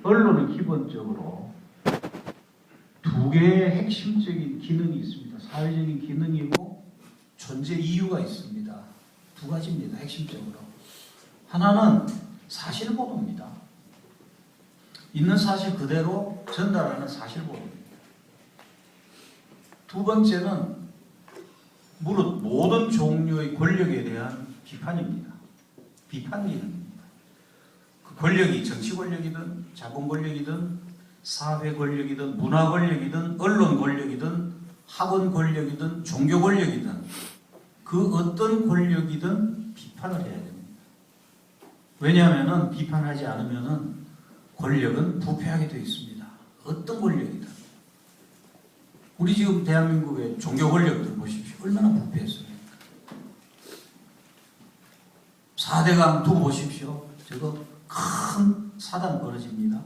언론은 기본적으로 두 개의 핵심적인 기능이 있습니다. 사회적인 기능이고 존재 이유가 있습니다. 두 가지입니다. 핵심적으로. 하나는 사실 보도입니다. 있는 사실 그대로 전달하는 사실 보도입니다. 두 번째는 무릇 모든 종류의 권력에 대한 비판입니다. 비판 기능입니다. 그 권력이 정치 권력이든 자본 권력이든 사회 권력이든 문화 권력이든 언론 권력이든 학원 권력이든 종교 권력이든 그 어떤 권력이든 비판을 해야 됩니다. 왜냐하면 비판하지 않으면 권력은 부패하게 되어 있습니다. 어떤 권력이든. 우리 지금 대한민국의 종교 권력들 보십시오. 얼마나 부패했습니까? 4대강 두고 보십시오. 저거 큰 사단 벌어집니다.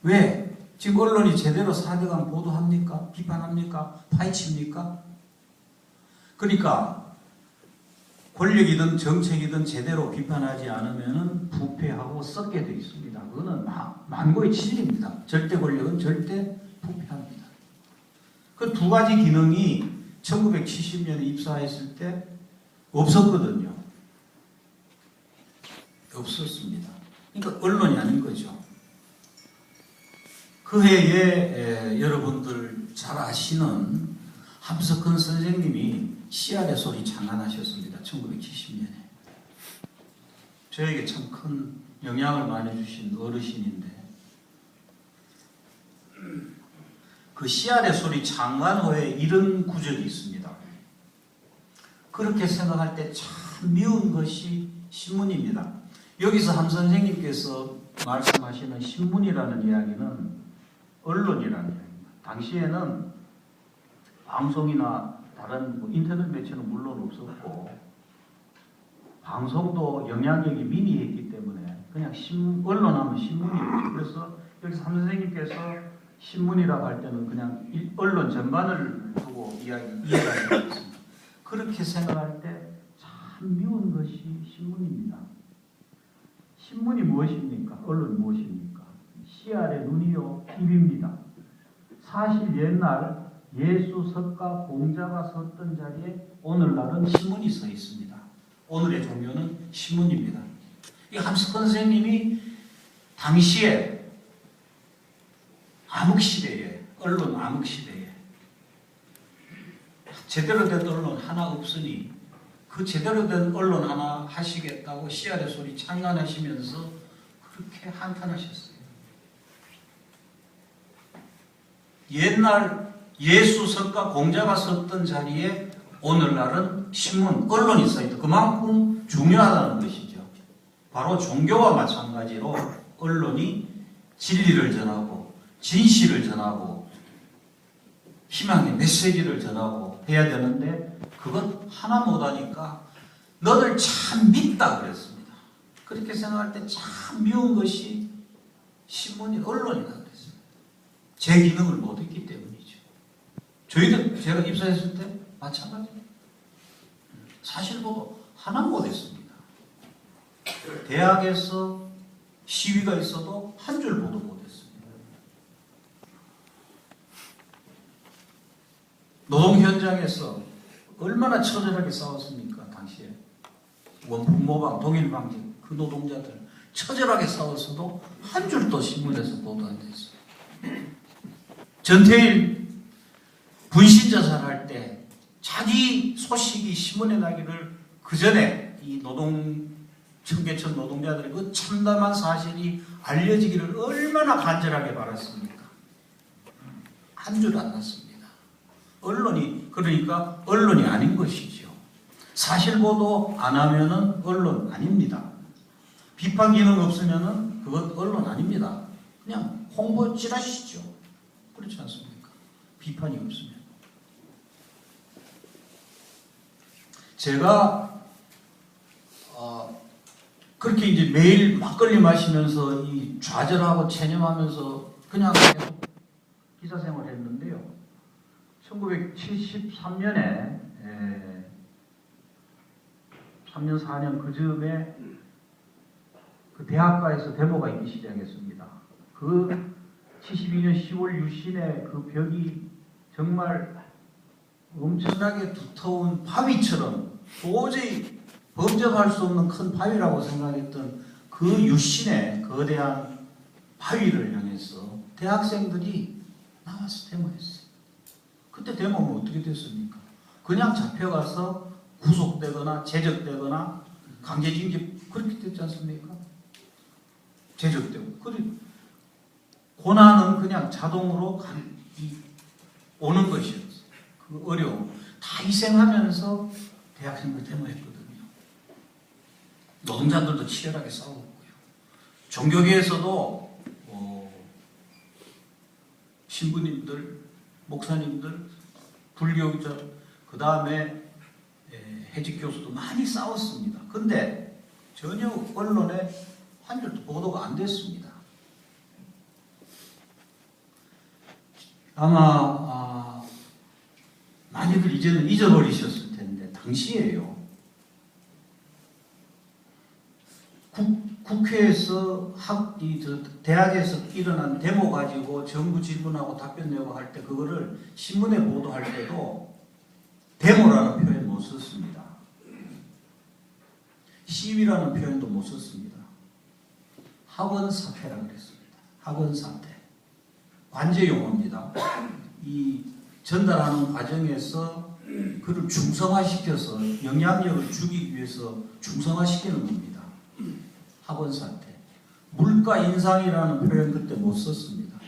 왜? 지금 언론이 제대로 4대강 보도합니까? 비판합니까? 파헤칩니까? 그러니까 권력이든 정책이든 제대로 비판하지 않으면 부패하고 썩게 되어 있습니다. 그거는 만고의 진리입니다. 절대 권력은 절대 부패합니다. 그 두 가지 기능이 1970년에 입사했을 때 없었거든요. 없었습니다. 그러니까 언론이 아닌 거죠. 그 해에 여러분들 잘 아시는 함석헌 선생님이 씨알의 소리 장안하셨습니다. 1970년에. 저에게 참 큰 영향을 많이 주신 어르신인데 그 씨알의 소리 장관호에 이런 구절이 있습니다. 그렇게 생각할 때 참 미운 것이 신문입니다. 여기서 함 선생님께서 말씀하시는 신문이라는 이야기는 언론이라는 이야기입니다. 당시에는 방송이나 다른 인터넷 매체는 물론 없었고 방송도 영향력이 미미했기 때문에 그냥 언론하면 신문이었죠. 그래서 여기서 함 선생님께서 신문이라고 할 때는 그냥 언론 전반을 두고 이해가 되겠습니다. 그렇게 생각할 때 참 미운 것이 신문입니다. 신문이 무엇입니까? 언론이 무엇입니까? 씨알의 눈이요 입입니다. 사실 옛날 예수 석가 공자가 섰던 자리에 오늘날은 신문이 서 있습니다. 오늘의 종교는 신문입니다. 이 함석헌 선생님이 당시에 암흑시대에 언론 암흑시대에 제대로 된 언론 하나 없으니 그 제대로 된 언론 하나 하시겠다고 씨알의 소리 창간하시면서 그렇게 한탄하셨어요. 옛날 예수 석가 공자가 섰던 자리에 오늘날은 신문, 언론이 써있다. 그만큼 중요하다는 것이죠. 바로 종교와 마찬가지로 언론이 진리를 전하고 진실을 전하고 희망의 메시지를 전하고 해야 되는데 그것 하나 못하니까 너를 참 믿다 그랬습니다. 그렇게 생각할 때 참 미운 것이 신문이 언론이다 그랬습니다. 제 기능을 못했기 때문이죠. 저희도 제가 입사했을 때 마찬가지입니다. 사실보도 하나 못했습니다. 대학에서 시위가 있어도 한 줄 보도 못했습니다. 노동 현장에서 얼마나 처절하게 싸웠습니까? 당시에 원풍모방, 동일방직 그 노동자들 처절하게 싸웠어도 한 줄도 신문에서 보도 안 됐어요. 전태일 분신자살할 때 자기 소식이 신문에 나기를 그 전에 이 청계천 노동자들의 그 참담한 사실이 알려지기를 얼마나 간절하게 바랐습니까? 한 줄 안 났습니다. 그러니까 언론이 아닌 것이죠. 사실 보도 안 하면은 언론 아닙니다. 비판 기능 없으면은 그것 언론 아닙니다. 그냥 홍보 찌라시죠. 그렇지 않습니까? 비판이 없으면. 제가 그렇게 이제 매일 막걸리 마시면서 이 좌절하고 체념하면서 그냥 기사 생활을 했는데요. 1973년에 3년 4년 그 즈음에 그 그 대학가에서 데모가 있기 시작했습니다. 그 72년 10월 유신의 그 벽이 정말 엄청나게 두터운 바위처럼 도저히 범접할 수 없는 큰 바위라고 생각했던 그 유신의 거대한 바위를 향해서 대학생들이 나와서 데모했어요. 그때 데모는 어떻게 됐습니까? 그냥 잡혀가서 구속되거나 제적되거나 강제징집 그렇게 됐지 않습니까? 제적되고 고난은 그냥 자동으로 오는 것이었어요. 그 어려움 다 희생하면서 대학생들 데모했거든요. 노동자들도 치열하게 싸웠고요. 종교계에서도 신부님들, 목사님들, 불교자, 그 다음에 해직 교수도 많이 싸웠습니다. 근데 전혀 언론에 한 줄도 보도가 안 됐습니다. 아마 많이들 이제는 잊어버리셨을 텐데 당시에요. 국회에서 대학에서 일어난 데모 가지고 정부 질문하고 답변 내고 할 때 그거를 신문에 보도할 때도 데모라는 표현 못 썼습니다. 시위라는 표현도 못 썼습니다. 학원 사태라고 그랬습니다. 학원 사태. 관제 용어입니다. 이 전달하는 과정에서 그를 중성화시켜서 영향력을 주기 위해서 중성화시키는 겁니다. 학원 사태. 물가 인상이라는 표현 그때 못 썼습니다.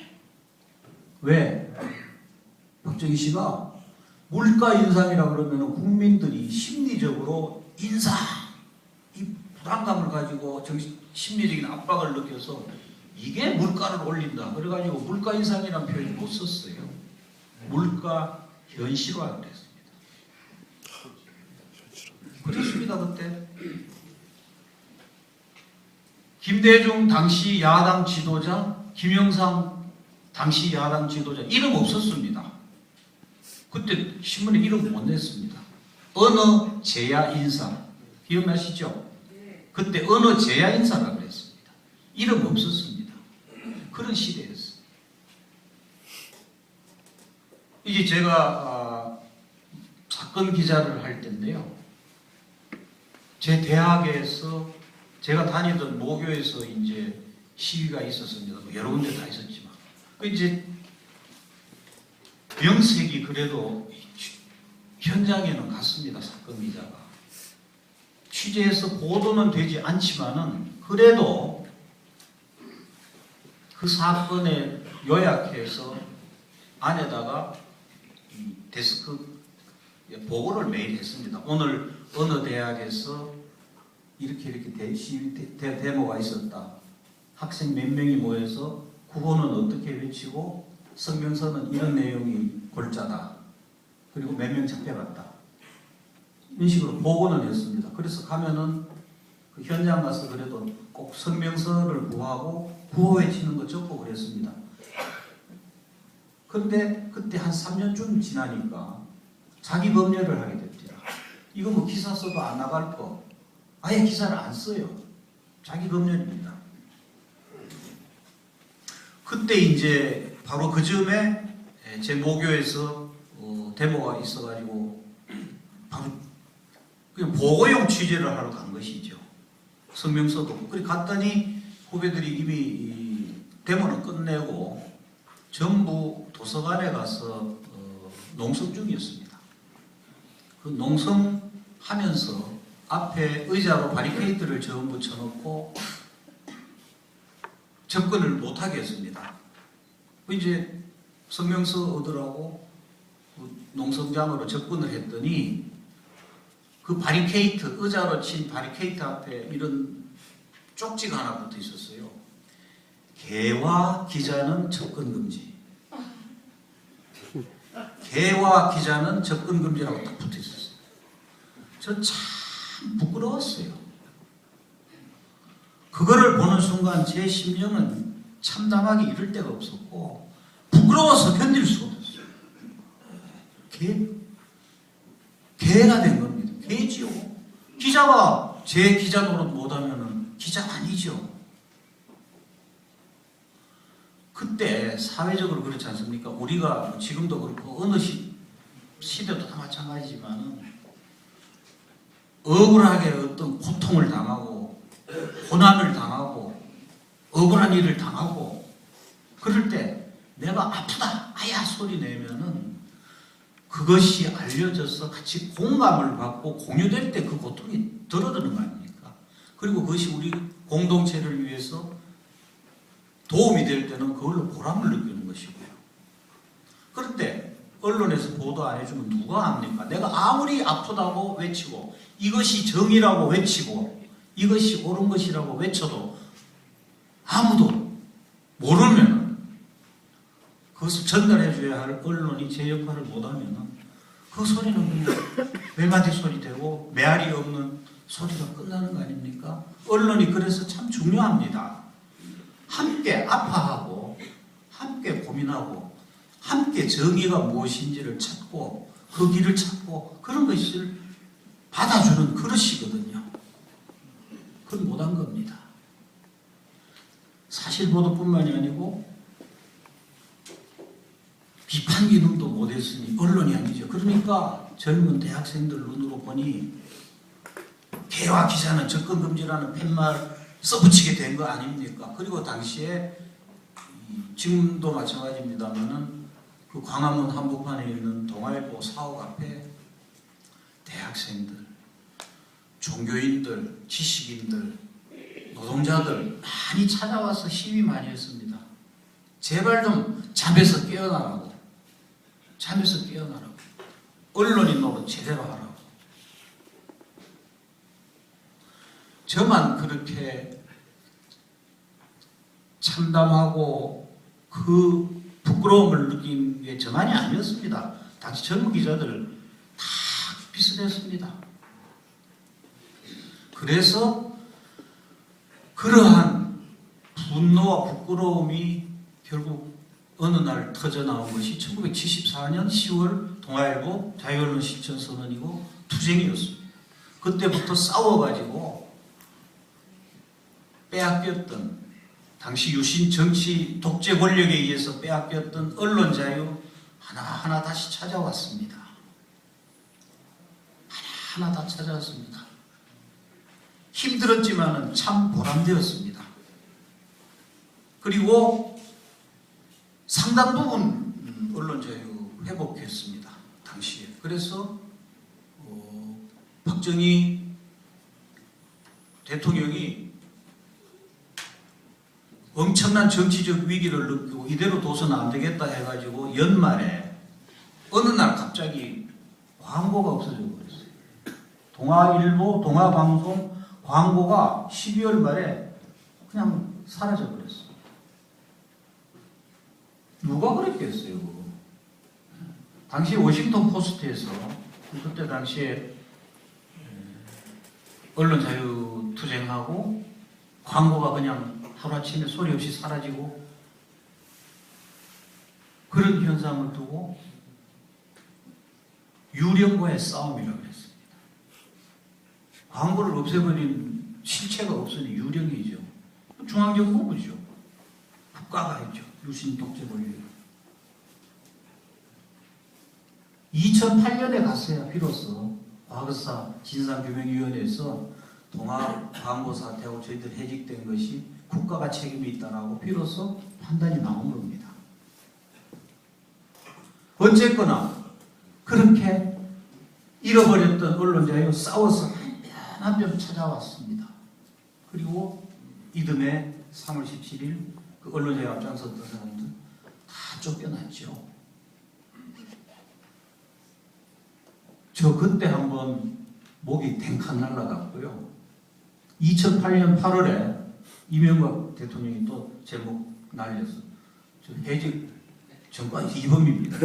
왜? 박정희 씨가 물가 인상이라 그러면 국민들이 심리적으로 인상, 이 부담감을 가지고 심리적인 압박을 느껴서 이게 물가를 올린다. 그래가지고 물가 인상이라는 표현을 못 썼어요. 물가 현실화 그랬습니다. 그랬습니다 그때. 김대중 당시 야당 지도자, 김영삼 당시 야당 지도자 이름 없었습니다. 그때 신문에 이름 못 냈습니다. 어느 제야 인사 기억나시죠? 그때 어느 제야 인사라고 그랬습니다. 이름 없었습니다. 그런 시대였어요. 이제 제가 사건 기자를 할 때인데요. 제 대학에서 제가 다니던 모교에서 이제 시위가 있었습니다. 여러 군데 다 있었지만. 이제 명색이 그래도 현장에는 갔습니다. 사건 기자가. 취재해서 보도는 되지 않지만은 그래도 그 사건에 요약해서 안에다가 데스크 보고를 매일 했습니다. 오늘 어느 대학에서 이렇게 데모가 있었다. 학생 몇 명이 모여서 구호는 어떻게 외치고 성명서는 이런 내용이 골자다. 그리고 몇 명 잡혀갔다. 이런 식으로 보고는 했습니다. 그래서 가면은 그 현장 가서 그래도 꼭 성명서를 구하고 구호 외치는 거 적고 그랬습니다. 그런데 그때 한 3년쯤 지나니까 자기 검열을 하게 됩니다. 이거 뭐 기사 써도 안 나갈 거. 아예 기사를 안 써요. 자기 검열입니다. 그때 이제 바로 그 즈음에 제 모교에서 데모가 있어가지고 바로 그냥 보고용 취재를 하러 간 것이죠. 성명서도. 그래 갔더니 후배들이 이미 이 데모를 끝내고 전부 도서관에 가서 농성 중이었습니다. 그 농성하면서 앞에 의자로 바리케이트를 전부 쳐놓고 접근을 못하게 했습니다. 이제 성명서 얻으라고 농성장으로 접근을 했더니 그 바리케이트, 의자로 친 바리케이트 앞에 이런 쪽지가 하나 붙어 있었어요. 개와 기자는 접근 금지. 개와 기자는 접근 금지라고 딱 붙어 있었어요. 저 참 부끄러웠어요. 그거를 보는 순간 제 심정은 참담하게 이럴 데가 없었고 부끄러워서 견딜 수가 없었어요. 개가 된 겁니다. 개지요. 기자가 제 기자 노릇 못하면은 기자 아니죠. 그때 사회적으로 그렇지 않습니까? 우리가 지금도 그렇고 어느 시대도 다 마찬가지지만 억울하게 어떤 고통을 당하고 고난을 당하고 억울한 일을 당하고 그럴 때 내가 아프다 아야 소리 내면은 그것이 알려져서 같이 공감을 받고 공유될 때 그 고통이 덜어드는 거 아닙니까? 그리고 그것이 우리 공동체를 위해서 도움이 될 때는 그걸로 보람을 느끼는 것이고요. 그런데 언론에서 보도 안 해주면 누가 합니까? 내가 아무리 아프다고 외치고 이것이 정의라고 외치고 이것이 옳은 것이라고 외쳐도 아무도 모르면 그것을 전달해줘야 할 언론이 제 역할을 못하면 그 소리는 그냥 메마디 소리 되고 메아리 없는 소리가 끝나는 거 아닙니까? 언론이 그래서 참 중요합니다. 함께 아파하고 함께 고민하고 함께 정의가 무엇인지를 찾고 그 길을 찾고 그런 것을 받아주는 그릇이거든요. 그건 못한 겁니다. 사실보도뿐만이 아니고 비판 기능도 못했으니 언론이 아니죠. 그러니까 젊은 대학생들 눈으로 보니 개와 기자는 접근금지라는 팻말 써붙이게 된 거 아닙니까? 그리고 당시에 지금도 마찬가지입니다만은 그 광화문 한복판에 있는 동아일보 사옥 앞에 대학생들, 종교인들, 지식인들, 노동자들 많이 찾아와서 시위 많이 했습니다. 제발 좀 잠에서 깨어나라고. 잠에서 깨어나라고. 언론인 노릇 제대로 하라고. 저만 그렇게 참담하고 그 부끄러움을 느낀 게 저만이 아니었습니다. 당시 젊은 기자들 다 비슷했습니다. 그래서 그러한 분노와 부끄러움이 결국 어느 날 터져나온 것이 1974년 10월 동아일보 자유언론 실천선언이고 투쟁이었습니다. 그때부터 싸워가지고 빼앗겼던 당시 유신 정치 독재 권력에 의해서 빼앗겼던 언론 자유 하나하나 다시 찾아왔습니다. 하나하나 다 찾아왔습니다. 힘들었지만 참 보람되었습니다. 그리고 상당 부분 언론 자유 회복했습니다. 당시에. 그래서 박정희 대통령이 엄청난 정치적 위기를 느끼고 이대로 둬서는 안 되겠다 해가지고 연말에 어느 날 갑자기 광고가 없어져 버렸어요. 동아일보, 동아방송 광고가 12월 말에 그냥 사라져 버렸어요. 누가 그랬겠어요? 당시 워싱턴 포스트에서 그때 당시에 언론 자유 투쟁하고 광고가 그냥 하루아침에 소리 없이 사라지고 그런 현상을 두고 유령과의 싸움이라고 했습니다. 광고를 없애버린 실체가 없으니 유령이죠. 중앙정부죠. 국가가 했죠. 유신 독재 권력. 2008년에 갔어야 비로소 과거사 진상규명위원회에서 동아 광고 사태하고 저희들 해직된 것이 국가가 책임이 있다라고 비로소 판단이 나온 겁니다. 어쨌거나 그렇게 잃어버렸던 언론 자유 싸워서 한 뼘 찾아왔습니다. 그리고 이듬해 3월 17일 그 언론 자유 앞장섰던 사람들 다 쫓겨났죠. 저 그때 한번 목이 댕칸 날라갔고요. 2008년 8월에 이명박 대통령이 또 제목 날려서 저 해직 정권 이범입니다.